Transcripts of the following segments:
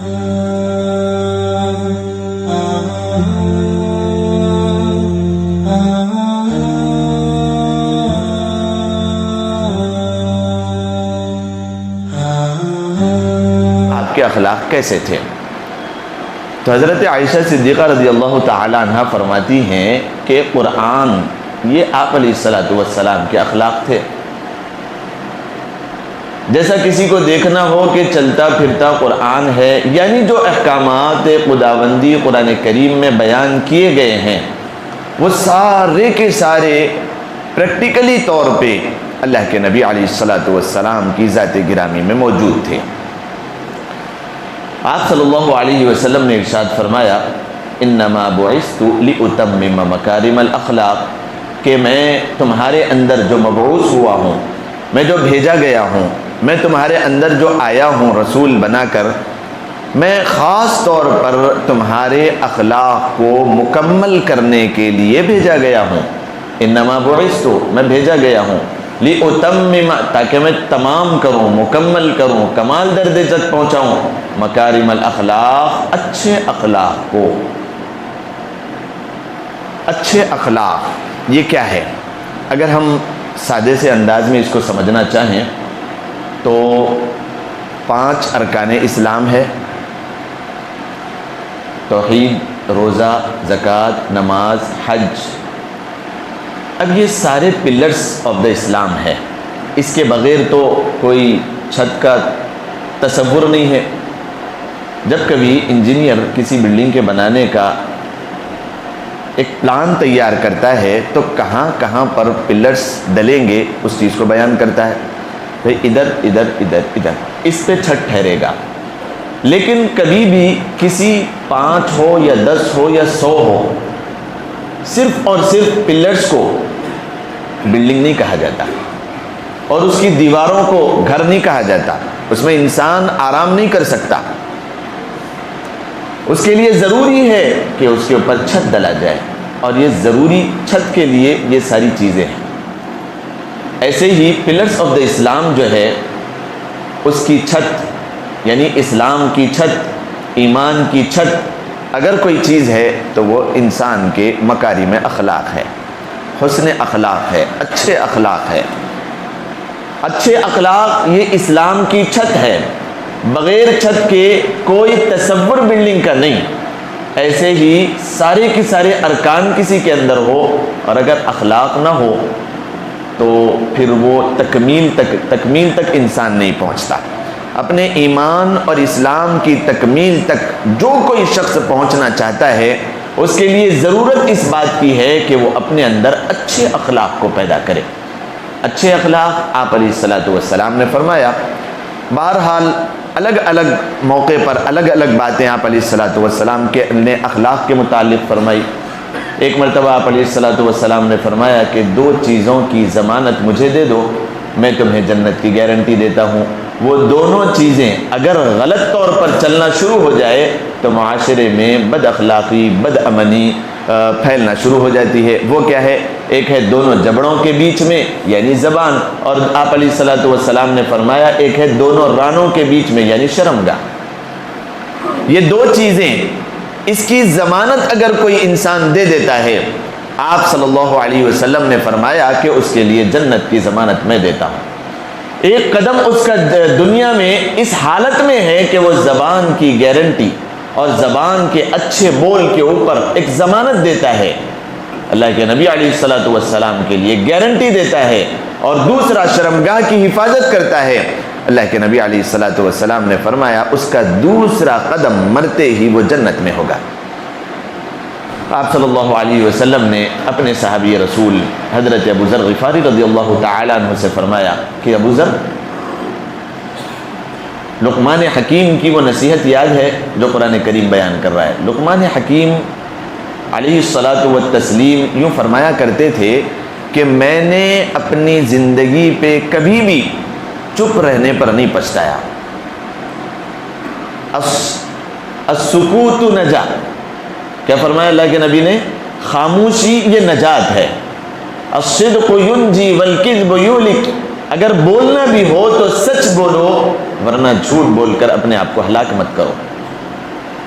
آپ کے اخلاق کیسے تھے؟ تو حضرت عائشہ صدیقہ رضی اللہ تعالی عنہ فرماتی ہیں کہ قرآن یہ آپ علیہ السلام کے اخلاق تھے. جیسا کسی کو دیکھنا ہو کہ چلتا پھرتا قرآن ہے، یعنی جو احکامات خداوندی قرآن کریم میں بیان کیے گئے ہیں وہ سارے کے سارے پریکٹیکلی طور پہ اللہ کے نبی علیہ السلام کی ذات گرامی میں موجود تھے. آپ صلی اللہ علیہ وسلم نے ارشاد فرمایا انما بعثت لاتمم مکارم الاخلاق، کہ میں تمہارے اندر جو مبعوث ہوا ہوں، میں جو بھیجا گیا ہوں، میں تمہارے اندر جو آیا ہوں رسول بنا کر، میں خاص طور پر تمہارے اخلاق کو مکمل کرنے کے لیے بھیجا گیا ہوں. انما بعثت، میں بھیجا گیا ہوں، لاتمم، تاکہ میں تمام کروں، مکمل کروں، کمال درجے تک پہنچاؤں، مکارم الاخلاق، اچھے اخلاق کو. اچھے اخلاق یہ کیا ہے؟ اگر ہم سادے سے انداز میں اس کو سمجھنا چاہیں تو 5 ارکان اسلام ہے: توحید، روزہ، زکوٰۃ، نماز، حج. اب یہ سارے پلرز آف دا اسلام ہے، اس کے بغیر تو کوئی چھت کا تصور نہیں ہے. جب کبھی انجینئر کسی بلڈنگ کے بنانے کا ایک پلان تیار کرتا ہے تو کہاں کہاں پر پلرز ڈلیں گے اس چیز کو بیان کرتا ہے. بھئی ادھر ادھر ادھر ادھر، اس پہ چھت ٹھہرے گا. لیکن کبھی بھی کسی 5 ہو یا 10 ہو یا 100 ہو، صرف اور صرف پلرز کو بلڈنگ نہیں کہا جاتا، اور اس کی دیواروں کو گھر نہیں کہا جاتا. اس میں انسان آرام نہیں کر سکتا. اس کے لیے ضروری ہے کہ اس کے اوپر چھت ڈلا جائے، اور یہ ضروری چھت کے لیے یہ ساری چیزیں ہیں. ایسے ہی پلرز آف دا اسلام جو ہے، اس کی چھت یعنی اسلام کی چھت، ایمان کی چھت اگر کوئی چیز ہے تو وہ انسان کے مکارم اخلاق ہے، حسن اخلاق ہے، اچھے اخلاق ہے. اچھے اخلاق یہ اسلام کی چھت ہے. بغیر چھت کے کوئی تصور بلڈنگ کا نہیں. ایسے ہی سارے کے سارے ارکان کسی کے اندر ہو اور اگر اخلاق نہ ہو تو پھر وہ تکمیل تک انسان نہیں پہنچتا. اپنے ایمان اور اسلام کی تکمیل تک جو کوئی شخص پہنچنا چاہتا ہے اس کے لیے ضرورت اس بات کی ہے کہ وہ اپنے اندر اچھے اخلاق کو پیدا کرے. اچھے اخلاق آپ علیہ السلام نے فرمایا. بہرحال الگ الگ موقع پر الگ الگ باتیں آپ علیہ السلام کے نے اخلاق کے متعلق فرمائی. ایک مرتبہ آپ علیہ السلام نے فرمایا کہ 2 چیزوں کی ضمانت مجھے دے دو، میں تمہیں جنت کی گارنٹی دیتا ہوں. وہ دونوں چیزیں اگر غلط طور پر چلنا شروع ہو جائے تو معاشرے میں بد اخلاقی، بد امنی پھیلنا شروع ہو جاتی ہے. وہ کیا ہے؟ ایک ہے دونوں جبڑوں کے بیچ میں یعنی زبان، اور آپ علیہ السلام نے فرمایا ایک ہے دونوں رانوں کے بیچ میں یعنی شرمگاہ. یہ 2 چیزیں، اس کی ضمانت اگر کوئی انسان دے دیتا ہے، آپ صلی اللہ علیہ وسلم نے فرمایا کہ اس کے لیے جنت کی ضمانت میں دیتا ہوں. ایک قدم اس کا دنیا میں اس حالت میں ہے کہ وہ زبان کی گارنٹی اور زبان کے اچھے بول کے اوپر ایک ضمانت دیتا ہے، اللہ کے نبی علیہ السلام کے لیے گارنٹی دیتا ہے، اور دوسرا شرمگاہ کی حفاظت کرتا ہے. اللہ کے نبی علیہ السلام نے فرمایا اس کا دوسرا قدم مرتے ہی وہ جنت میں ہوگا. آپ صلی اللہ علیہ وسلم نے اپنے صحابی رسول حضرت ابو ذر غفاری رضی اللہ تعالی عنہ سے فرمایا کہ ابو ذر، لقمان حکیم کی وہ نصیحت یاد ہے جو قرآن کریم بیان کر رہا ہے. لقمان حکیم علیہ الصلاۃ والتسلیم یوں فرمایا کرتے تھے کہ میں نے اپنی زندگی پہ کبھی بھی چپ رہنے پر نہیں پچھتایا. السکوت نجا، کیا فرمایا اللہ کے نبی نے؟ خاموشی یہ نجات ہے. الصدق ینجی والکذب یہلک، اگر بولنا بھی ہو تو سچ بولو ورنہ جھوٹ بول کر اپنے آپ کو ہلاک مت کرو.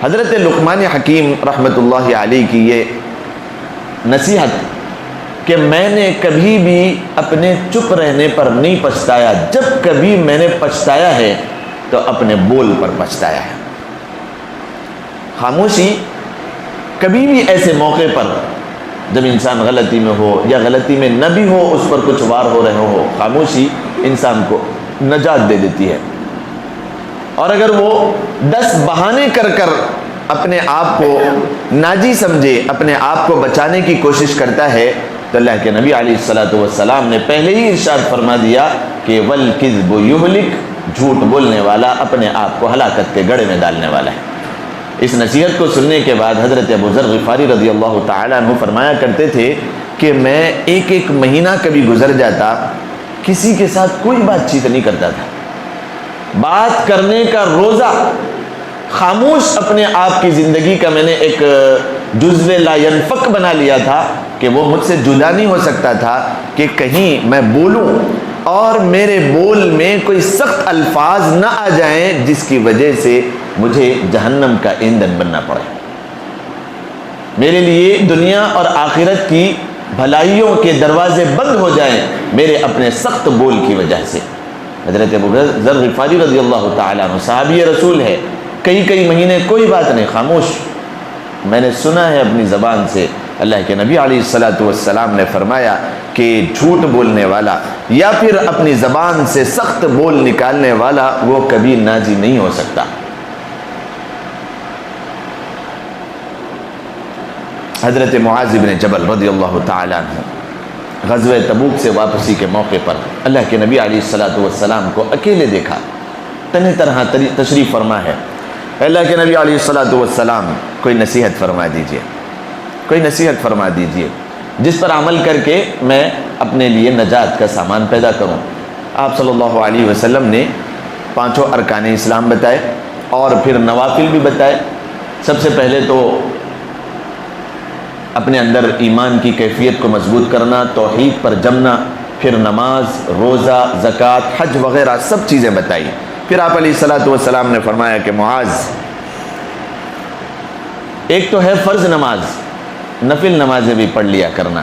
حضرت لقمان حکیم رحمۃ اللہ علیہ کی یہ نصیحت کہ میں نے کبھی بھی اپنے چپ رہنے پر نہیں پچھتایا، جب کبھی میں نے پچھتایا ہے تو اپنے بول پر پچھتایا ہے۔ خاموشی کبھی بھی ایسے موقع پر جب انسان غلطی میں ہو یا غلطی میں نہ بھی ہو، اس پر کچھ وار ہو رہے ہو، خاموشی انسان کو نجات دے دیتی ہے۔ اور اگر وہ 10 بہانے کر کر اپنے آپ کو ناجی سمجھے، اپنے آپ کو بچانے کی کوشش کرتا ہے، تو اللہ کے نبی علیہ الصلوۃ والسلام نے پہلے ہی ارشاد فرما دیا کہ وَالْكِذْبُ يُهْلِكُ، جھوٹ بولنے والا اپنے آپ کو ہلاکت کے گڑھے میں ڈالنے والا ہے۔ اس نصیحت کو سننے کے بعد حضرت ابو ذر غفاری رضی اللہ تعالیٰ عنہ فرمایا کرتے تھے کہ میں ایک مہینہ کبھی گزر جاتا، کسی کے ساتھ کوئی بات چیت نہیں کرتا تھا، بات کرنے کا روزہ، خاموش اپنے آپ کی زندگی کا میں نے ایک جزو لا ينفک بنا لیا تھا کہ وہ مجھ سے جدا نہیں ہو سکتا تھا کہ کہیں میں بولوں اور میرے بول میں کوئی سخت الفاظ نہ آ جائیں جس کی وجہ سے مجھے جہنم کا ایندھن بننا پڑے، میرے لیے دنیا اور آخرت کی بھلائیوں کے دروازے بند ہو جائیں میرے اپنے سخت بول کی وجہ سے۔ حضرت ابو ذر غفاری رضی اللہ تعالیٰ عنہ صحابی رسول ہے، کئی مہینے کوئی بات نہیں، خاموش۔ میں نے سنا ہے اپنی زبان سے، اللہ کے نبی علیہ الصلوۃ والسلام نے فرمایا کہ جھوٹ بولنے والا یا پھر اپنی زبان سے سخت بول نکالنے والا وہ کبھی ناجی نہیں ہو سکتا۔ حضرت معاذ بن جبل رضی اللہ تعالیٰ عنہ غزوہ تبوک سے واپسی کے موقع پر اللہ کے نبی علیہ الصلوۃ والسلام کو اکیلے دیکھا، تنہ طرح تشریف فرما ہے۔ اللہ کے نبی علیہ الصلوۃ والسلام کوئی نصیحت فرما دیجئے، کوئی نصیحت فرما دیجئے جس پر عمل کر کے میں اپنے لیے نجات کا سامان پیدا کروں۔ آپ صلی اللہ علیہ وسلم نے 5 ارکان اسلام بتائے اور پھر نوافل بھی بتائے۔ سب سے پہلے تو اپنے اندر ایمان کی کیفیت کو مضبوط کرنا، توحید پر جمنا، پھر نماز، روزہ، زکوٰۃ، حج وغیرہ سب چیزیں بتائی۔ پھر آپ علیہ الصلوۃ والسلام نے فرمایا کہ معاذ، ایک تو ہے فرض نماز، نفل نمازیں بھی پڑھ لیا کرنا،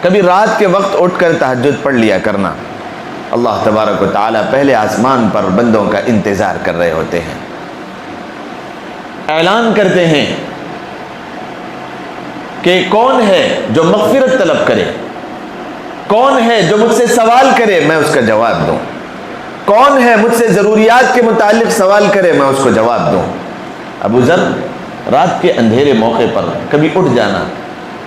کبھی رات کے وقت اٹھ کر تہجد پڑھ لیا کرنا۔ اللہ تبارک و تعالیٰ پہلے آسمان پر بندوں کا انتظار کر رہے ہوتے ہیں، اعلان کرتے ہیں کہ کون ہے جو مغفرت طلب کرے، کون ہے جو مجھ سے سوال کرے میں اس کا جواب دوں، کون ہے مجھ سے ضروریات کے متعلق سوال کرے میں اس کو جواب دوں۔ ابو ذر رات کے اندھیرے موقع پر کبھی اٹھ جانا،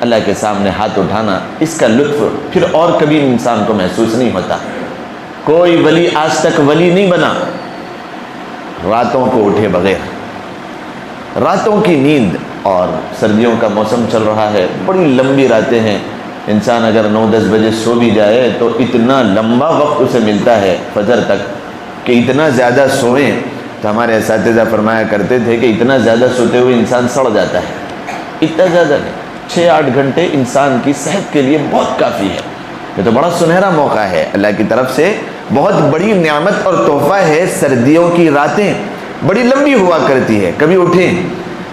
اللہ کے سامنے ہاتھ اٹھانا، اس کا لطف پھر اور کبھی انسان کو محسوس نہیں ہوتا۔ کوئی ولی آج تک ولی نہیں بنا راتوں کو اٹھے بغیر، راتوں کی نیند۔ اور سردیوں کا موسم چل رہا ہے، بڑی لمبی راتیں ہیں، انسان اگر 9-10 بجے سو بھی جائے تو اتنا لمبا وقت اسے ملتا ہے فجر تک کہ اتنا زیادہ سوئیں تو ہمارے اساتذہ فرمایا کرتے تھے کہ اتنا زیادہ سوتے ہوئے انسان سڑ جاتا ہے۔ اتنا زیادہ نہیں، 6-8 گھنٹے انسان کی صحت کے لیے بہت کافی ہے۔ یہ تو بڑا سنہرا موقع ہے، اللہ کی طرف سے بہت بڑی نعمت اور تحفہ ہے۔ سردیوں کی راتیں بڑی لمبی ہوا کرتی ہے، کبھی اٹھیں،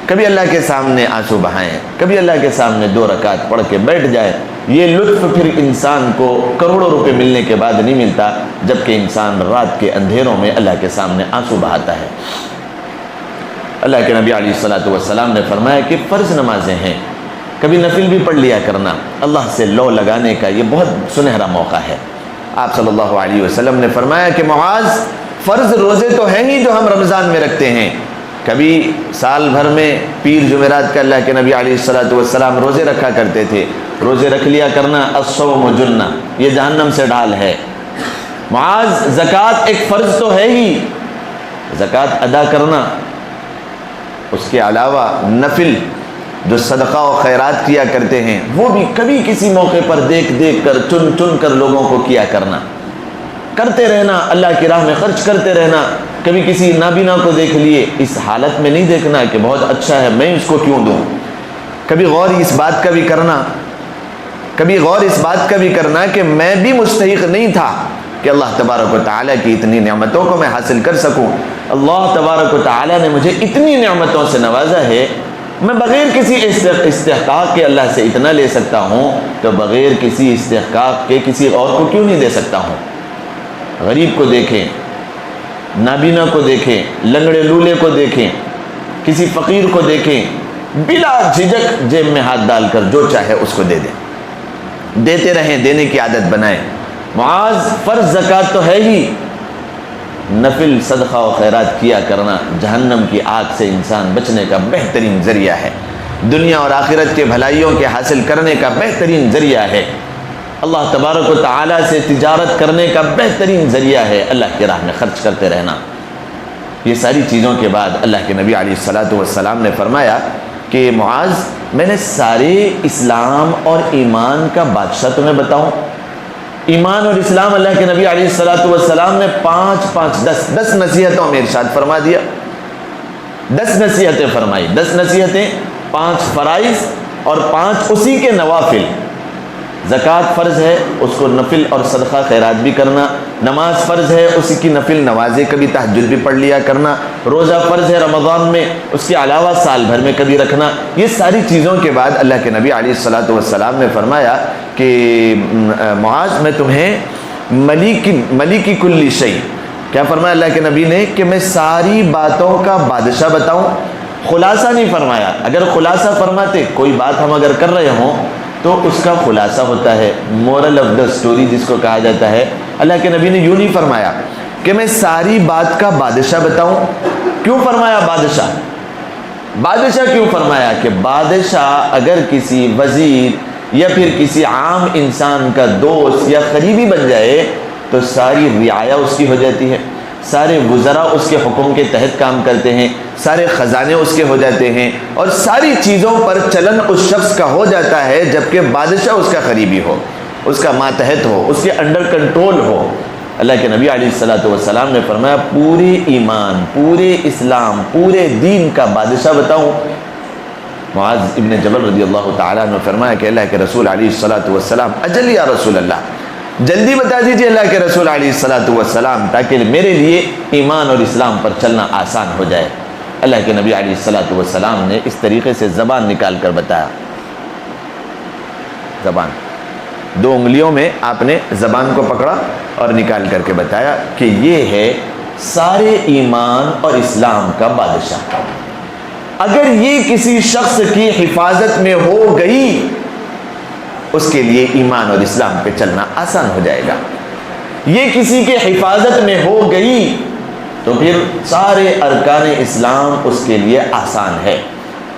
کبھی اللہ کے سامنے آنسو بہائیں، کبھی اللہ کے سامنے 2 رکعت پڑھ کے بیٹھ جائے۔ یہ لطف پھر انسان کو کروڑوں روپے ملنے کے بعد نہیں ملتا، جبکہ انسان رات کے اندھیروں میں اللہ کے سامنے آنسو بہاتا ہے۔ اللہ کے نبی علیہ الصلوۃ والسلام نے فرمایا کہ فرض نمازیں ہیں، کبھی نفل بھی پڑھ لیا کرنا، اللہ سے لو لگانے کا یہ بہت سنہرا موقع ہے۔ آپ صلی اللہ علیہ وسلم نے فرمایا کہ معاذ، فرض روزے تو ہیں ہی جو ہم رمضان میں رکھتے ہیں، کبھی سال بھر میں پیر جمعرات کا اللہ کے نبی علیہ الصلوۃ والسلام روزے رکھا کرتے تھے، روزے رکھ لیا کرنا، الصوم جنہ، یہ جہنم سے ڈھال ہے۔ معاذ، زکوٰۃ ایک فرض تو ہے ہی، زکوٰۃ ادا کرنا، اس کے علاوہ نفل جو صدقہ و خیرات کیا کرتے ہیں وہ بھی کبھی کسی موقع پر دیکھ کر چن کر لوگوں کو کیا کرنا، کرتے رہنا، اللہ کی راہ میں خرچ کرتے رہنا۔ کبھی کسی نابینا کو دیکھ لیے، اس حالت میں نہیں دیکھنا کہ بہت اچھا ہے میں اس کو کیوں دوں۔ کبھی غور اس بات کا بھی کرنا کہ میں بھی مستحق نہیں تھا کہ اللہ تبارک و تعالیٰ کی اتنی نعمتوں کو میں حاصل کر سکوں۔ اللہ تبارک و تعالیٰ نے مجھے اتنی نعمتوں سے نوازا ہے، میں بغیر کسی استحقاق کے اللہ سے اتنا لے سکتا ہوں، تو بغیر کسی استحقاق کے کسی اور کو کیوں نہیں دے سکتا ہوں؟ غریب کو دیکھیں، نابینا کو دیکھیں، لنگڑے لولے کو دیکھیں، کسی فقیر کو دیکھیں، بلا جھجک جیب میں ہاتھ ڈال کر جو چاہے اس کو دے دیں، دیتے رہیں، دینے کی عادت بنائیں۔ معاذ، فرض زکوٰۃ تو ہے ہی، نفل صدقہ و خیرات کیا کرنا جہنم کی آگ سے انسان بچنے کا بہترین ذریعہ ہے، دنیا اور آخرت کے بھلائیوں کے حاصل کرنے کا بہترین ذریعہ ہے، اللہ تبارک و تعالیٰ سے تجارت کرنے کا بہترین ذریعہ ہے، اللہ کی راہ میں خرچ کرتے رہنا۔ یہ ساری چیزوں کے بعد اللہ کے نبی علیہ الصلاۃ والسلام نے فرمایا کہ معاذ، میں نے سارے اسلام اور ایمان کا بادشاہ تمہیں بتاؤں؟ ایمان اور اسلام اللہ کے نبی علیہ الصلاۃ والسلام نے 10 نصیحتوں میں ارشاد فرما دیا، 10 نصیحتیں فرمائی، 10 نصیحتیں، 5 فرائض اور 5 اسی کے نوافل۔ زکوٰۃ فرض ہے، اس کو نفل اور صدقہ خیرات بھی کرنا، نماز فرض ہے، اسی کی نفل نوازے کبھی تہجد بھی پڑھ لیا کرنا، روزہ فرض ہے رمضان میں، اس کے علاوہ سال بھر میں کبھی رکھنا۔ یہ ساری چیزوں کے بعد اللہ کے نبی علیہ الصلاۃ والسلام نے فرمایا کہ معاذ، میں تمہیں ملکی کل شیء، کیا فرمایا اللہ کے نبی نے کہ میں ساری باتوں کا بادشاہ بتاؤں؟ خلاصہ نہیں فرمایا، اگر خلاصہ فرماتے کوئی بات ہم اگر کر رہے ہوں تو اس کا خلاصہ ہوتا ہے، مورل آف دا سٹوری جس کو کہا جاتا ہے، اللہ کے نبی نے یوں نہیں فرمایا کہ میں ساری بات کا بادشاہ بتاؤں۔ کیوں فرمایا بادشاہ؟ بادشاہ کیوں فرمایا؟ کہ بادشاہ اگر کسی وزیر یا پھر کسی عام انسان کا دوست یا قریبی بن جائے تو ساری رعایا اس کی ہو جاتی ہے، سارے وزراء اس کے حکم کے تحت کام کرتے ہیں، سارے خزانے اس کے ہو جاتے ہیں، اور ساری چیزوں پر چلن اس شخص کا ہو جاتا ہے، جبکہ بادشاہ اس کا قریبی ہو، اس کا ماتحت ہو، اس کے انڈر کنٹرول ہو۔ اللہ کے نبی علیہ الصلاۃ والسلام نے فرمایا پورے ایمان، پورے اسلام، پورے دین کا بادشاہ بتاؤں؟ معاذ ابن جبل رضی اللہ تعالیٰ نے فرمایا کہ اللہ کے رسول علیہ الصلاۃ والسلام، اجل یا رسول اللہ، جلدی بتا دیجئے اللہ کے رسول علیہ الصلاۃ والسلام، تاکہ میرے لیے ایمان اور اسلام پر چلنا آسان ہو جائے۔ اللہ کے نبی علیہ الصلاۃ والسلام نے اس طریقے سے زبان نکال کر بتایا، زبان 2 انگلیوں میں آپ نے زبان کو پکڑا اور نکال کر کے بتایا کہ یہ ہے سارے ایمان اور اسلام کا بادشاہ۔ اگر یہ کسی شخص کی حفاظت میں ہو گئی، اس کے لیے ایمان اور اسلام پہ چلنا آسان ہو جائے گا۔ یہ کسی کے حفاظت میں ہو گئی تو پھر سارے ارکان اسلام اس کے لیے آسان ہے،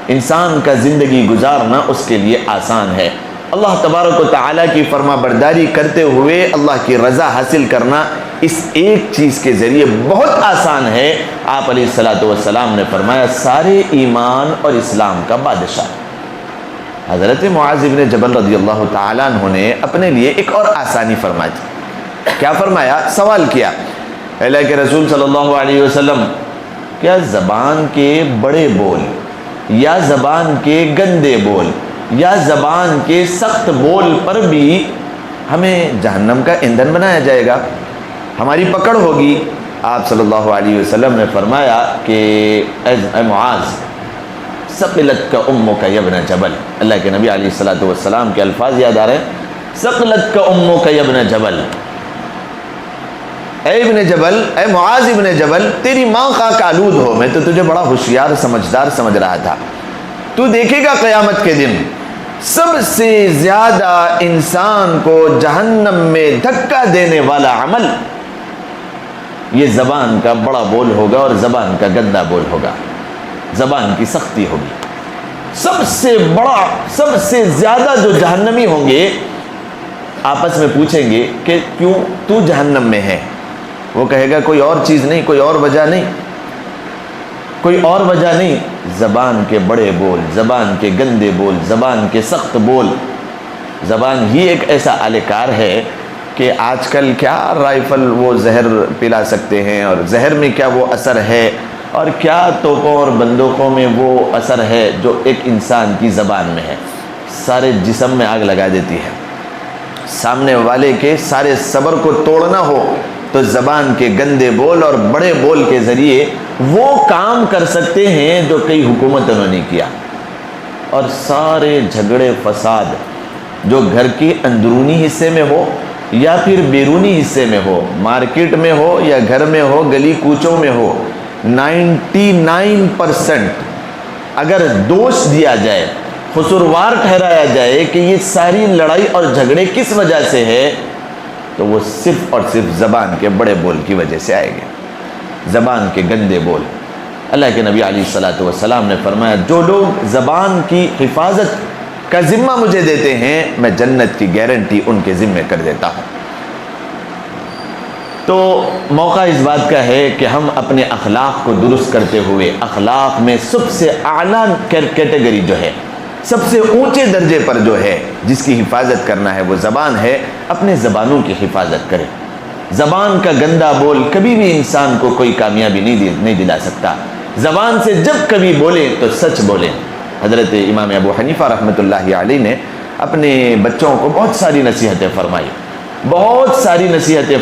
انسان کا زندگی گزارنا اس کے لیے آسان ہے۔ اللہ تبارک و تعالیٰ کی فرما برداری کرتے ہوئے اللہ کی رضا حاصل کرنا اس ایک چیز کے ذریعے بہت آسان ہے۔ آپ علیہ الصلاۃ والسلام نے فرمایا سارے ایمان اور اسلام کا بادشاہ۔ حضرت معاذ بن جبل رضی اللہ تعالیٰ عنہ نے اپنے لیے ایک اور آسانی فرمائی۔ کیا فرمایا؟ سوال کیا، اللہ کے رسول صلی اللہ علیہ وسلم، کیا زبان کے بڑے بول یا زبان کے گندے بول یا زبان کے سخت بول پر بھی ہمیں جہنم کا ایندھن بنایا جائے گا، ہماری پکڑ ہوگی؟ آپ صلی اللہ علیہ وسلم نے فرمایا کہ اے معاذ، ثقلت کا امک یا ابن جبل، اللہ کے نبی علیہ الصلاۃ والسلام کے الفاظ یاد آ رہے ہیں، ثقلت کا امک یا ابن جبل، اے ابن جبل، اے معاذ ابن جبل، تیری ماں خاک آلود ہو۔ میں تو تجھے بڑا ہوشیار سمجھدار سمجھ رہا تھا، تو دیکھے گا قیامت کے دن سب سے زیادہ انسان کو جہنم میں دھکا دینے والا عمل یہ زبان کا بڑا بول ہوگا اور زبان کا گندا بول ہوگا، زبان کی سختی ہوگی۔ سب سے بڑا، سب سے زیادہ جو جہنمی ہوں گے آپس میں پوچھیں گے کہ کیوں تو جہنم میں ہے؟ وہ کہے گا کوئی اور چیز نہیں، کوئی اور وجہ نہیں، کوئی اور وجہ نہیں، زبان کے بڑے بول، زبان کے گندے بول، زبان کے سخت بول۔ زبان ہی ایک ایسا آلہ کار ہے کہ آج کل کیا رائفل وہ زہر پلا سکتے ہیں، اور زہر میں کیا وہ اثر ہے، اور کیا توپوں اور بندوقوں میں وہ اثر ہے جو ایک انسان کی زبان میں ہے، سارے جسم میں آگ لگا دیتی ہے۔ سامنے والے کے سارے صبر کو توڑنا ہو تو زبان کے گندے بول اور بڑے بول کے ذریعے وہ کام کر سکتے ہیں جو کئی حکومتوں نے نہیں کیا. اور سارے جھگڑے فساد جو گھر کے اندرونی حصے میں ہو یا پھر بیرونی حصے میں ہو، مارکیٹ میں ہو یا گھر میں ہو، گلی کوچوں میں ہو، 99% اگر دوش دیا جائے، قصوروار ٹھہرایا جائے کہ یہ ساری لڑائی اور جھگڑے کس وجہ سے ہے، تو وہ صرف اور صرف زبان کے بڑے بول کی وجہ سے آئے گے، زبان کے گندے بول. اللہ کے نبی علیہ الصلوۃ والسلام نے فرمایا جو لوگ زبان کی حفاظت کا ذمہ مجھے دیتے ہیں میں جنت کی گارنٹی ان کے ذمے کر دیتا ہوں. تو موقع اس بات کا ہے کہ ہم اپنے اخلاق کو درست کرتے ہوئے، اخلاق میں سب سے اعلیٰ کیٹیگری جو ہے، سب سے اونچے درجے پر جو ہے جس کی حفاظت کرنا ہے وہ زبان ہے. اپنے زبانوں کی حفاظت کریں. زبان کا گندا بول کبھی بھی انسان کو کوئی کامیابی نہیں دلا سکتا. زبان سے جب کبھی بولیں تو سچ بولیں. حضرت امام ابو حنیفہ رحمۃ اللہ علیہ نے اپنے بچوں کو بہت ساری نصیحتیں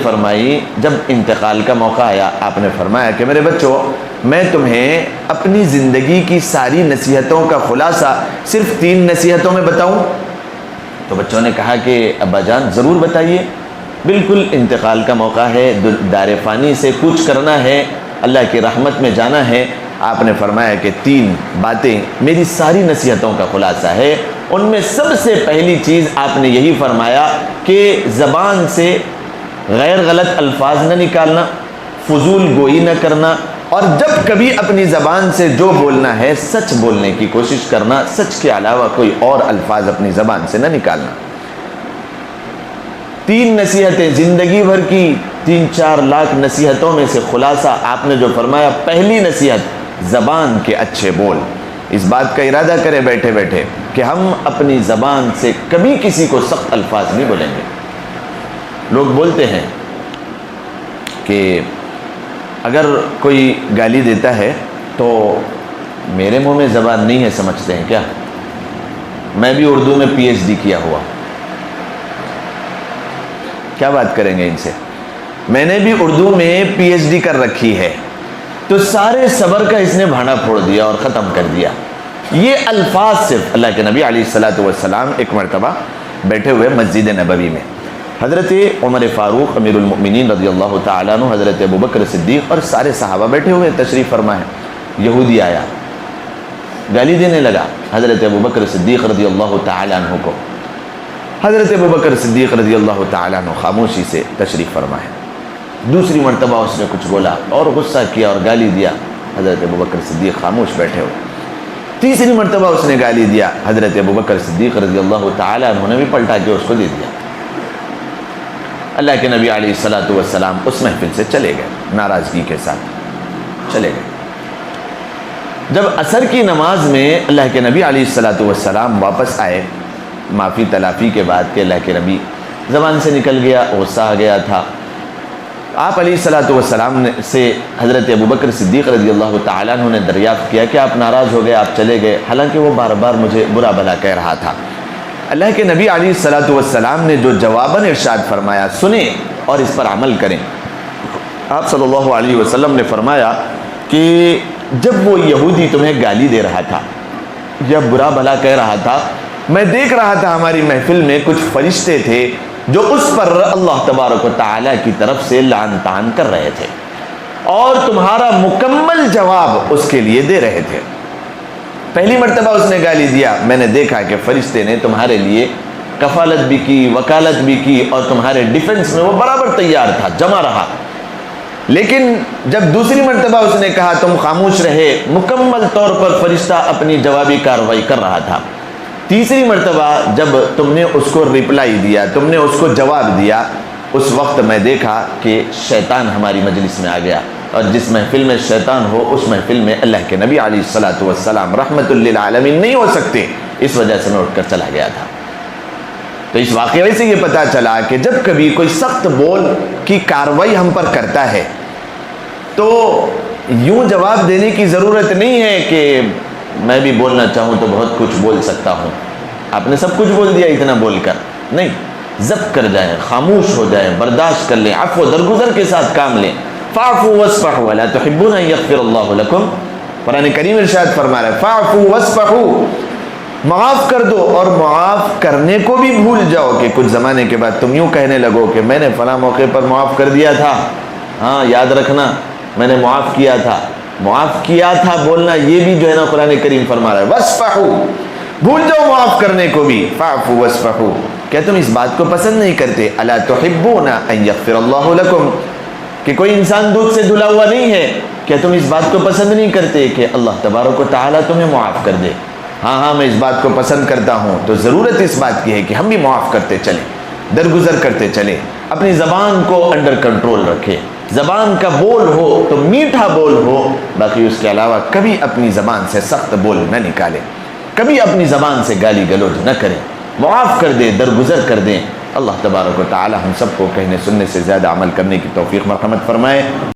فرمائی. جب انتقال کا موقع آیا آپ نے فرمایا کہ میرے بچوں، میں تمہیں اپنی زندگی کی ساری نصیحتوں کا خلاصہ صرف 3 نصیحتوں میں بتاؤں؟ تو بچوں نے کہا کہ ابا جان ضرور بتائیے. بالکل انتقال کا موقع ہے، دار فانی سے کوچ کرنا ہے، اللہ کی رحمت میں جانا ہے. آپ نے فرمایا کہ 3 باتیں میری ساری نصیحتوں کا خلاصہ ہے. ان میں سب سے پہلی چیز آپ نے یہی فرمایا کہ زبان سے غیر غلط الفاظ نہ نکالنا، فضول گوئی نہ کرنا، اور جب کبھی اپنی زبان سے جو بولنا ہے سچ بولنے کی کوشش کرنا، سچ کے علاوہ کوئی اور الفاظ اپنی زبان سے نہ نکالنا. 3 نصیحتیں زندگی بھر کی 3-4 لاکھ نصیحتوں میں سے خلاصہ آپ نے جو فرمایا، پہلی نصیحت زبان کے اچھے بول. اس بات کا ارادہ کریں بیٹھے بیٹھے کہ ہم اپنی زبان سے کبھی کسی کو سخت الفاظ نہیں بولیں گے. لوگ بولتے ہیں کہ اگر کوئی گالی دیتا ہے تو میرے منہ میں زبان نہیں ہے سمجھتے ہیں کیا؟ میں بھی اردو میں PhD کیا ہوا، کیا بات کریں گے ان سے؟ میں نے بھی اردو میں PhD کر رکھی ہے. تو سارے صبر کا اس نے بھانا پھوڑ دیا اور ختم کر دیا. یہ الفاظ صرف اللہ کے نبی علیہ الصلوۃ والسلام ایک مرتبہ بیٹھے ہوئے مسجد نبوی میں، حضرت عمر فاروق امیر المؤمنین رضی اللہ تعالیٰ عنہ، حضرت ابوبکر صدیق اور سارے صحابہ بیٹھے ہوئے تشریف فرما ہے. یہودی آیا، گالی دینے لگا حضرت ابوبکر صدیق رضی اللہ تعالیٰ عنہ کو. حضرت ابوبکر صدیق رضی اللہ تعالیٰ عنہ خاموشی سے تشریف فرما ہے. دوسری مرتبہ اس نے کچھ بولا اور غصہ کیا اور گالی دیا، حضرت ابوبکر صدیق خاموش بیٹھے ہوئے. تیسری مرتبہ اس نے گالی دیا، حضرت ابوبکر صدیق رضی اللہ تعالیٰ عنہ نے بھی پلٹا کے اس کو دے دیا. اللہ کے نبی علیہ الصلوۃ والسلام اس محفل سے چلے گئے، ناراضگی کے ساتھ چلے گئے. جب عصر کی نماز میں اللہ کے نبی علیہ الصلوۃ والسلام واپس آئے معافی تلافی کے بعد کہ اللہ کے نبی زبان سے نکل گیا، غصہ آ گیا تھا، آپ علیہ الصلوۃ والسلام سے حضرت ابوبکر صدیق رضی اللہ تعالیٰ عنہ نے دریافت کیا کہ آپ ناراض ہو گئے، آپ چلے گئے، حالانکہ وہ بار بار مجھے برا بھلا کہہ رہا تھا. اللہ کے نبی علیہ الصلوۃ والسلام نے جو جواباً ارشاد فرمایا سنیں اور اس پر عمل کریں. آپ صلی اللہ علیہ وسلم نے فرمایا کہ جب وہ یہودی تمہیں گالی دے رہا تھا یا برا بھلا کہہ رہا تھا، میں دیکھ رہا تھا ہماری محفل میں کچھ فرشتے تھے جو اس پر اللہ تبارک و تعالیٰ کی طرف سے لعن طعن کر رہے تھے اور تمہارا مکمل جواب اس کے لیے دے رہے تھے. پہلی مرتبہ اس نے گالی دیا، میں نے دیکھا کہ فرشتے نے تمہارے لیے کفالت بھی کی، وکالت بھی کی، اور تمہارے ڈیفنس میں وہ برابر تیار تھا، جمع رہا. لیکن جب دوسری مرتبہ اس نے کہا تم خاموش رہے، مکمل طور پر فرشتہ اپنی جوابی کارروائی کر رہا تھا. تیسری مرتبہ جب تم نے اس کو ریپلائی دیا، تم نے اس کو جواب دیا، اس وقت میں دیکھا کہ شیطان ہماری مجلس میں آ گیا، اور جس محفل میں شیطان ہو اس محفل میں اللہ کے نبی علیہ الصلوۃ والسلام رحمت للعالمین نہیں ہو سکتے. اس وجہ سے میں اٹھ کر چلا گیا تھا. تو اس واقعے سے یہ پتہ چلا کہ جب کبھی کوئی سخت بول کی کارروائی ہم پر کرتا ہے تو یوں جواب دینے کی ضرورت نہیں ہے کہ میں بھی بولنا چاہوں تو بہت کچھ بول سکتا ہوں، آپ نے سب کچھ بول دیا اتنا بول کر. نہیں، ضبط کر جائیں، خاموش ہو جائیں، برداشت کر لیں، عفو درگزر کے ساتھ کام لیں. فاعفوا واصفحوا ولا تحبون ان یغفر اللہ لکم. قرآن کریم ارشاد فرما رہا ہے فاعفوا واصفحوا، معاف کر دو اور معاف کرنے کو بھی بھول جاؤ کہ کچھ زمانے کے بعد تم یوں کہنے لگو کہ میں نے فلاں موقع پر معاف کر دیا تھا. ہاں یاد رکھنا میں نے معاف کیا تھا. معاف کیا تھا بولنا یہ بھی جو ہے نا قرآن کریم فرما رہا ہے واصفحوا، بھول جاؤ معاف کرنے کو بھی. فاعفوا واصفحوا، کیا تم اس بات کو پسند نہیں کرتے الا تحبون ان یغفر اللہ لکم، کہ کوئی انسان دودھ سے دھلا ہوا نہیں ہے، کیا تم اس بات کو پسند نہیں کرتے کہ اللہ تبارک و تعالیٰ تمہیں معاف کر دے؟ ہاں ہاں میں اس بات کو پسند کرتا ہوں. تو ضرورت اس بات کی ہے کہ ہم بھی معاف کرتے چلیں، درگزر کرتے چلیں، اپنی زبان کو انڈر کنٹرول رکھیں. زبان کا بول ہو تو میٹھا بول ہو، باقی اس کے علاوہ کبھی اپنی زبان سے سخت بول نہ نکالیں، کبھی اپنی زبان سے گالی گلوچ نہ کریں، معاف کر دیں، درگزر کر دیں. اللہ تبارک و تعالی ہم سب کو کہنے سننے سے زیادہ عمل کرنے کی توفیق مرحمت فرمائے.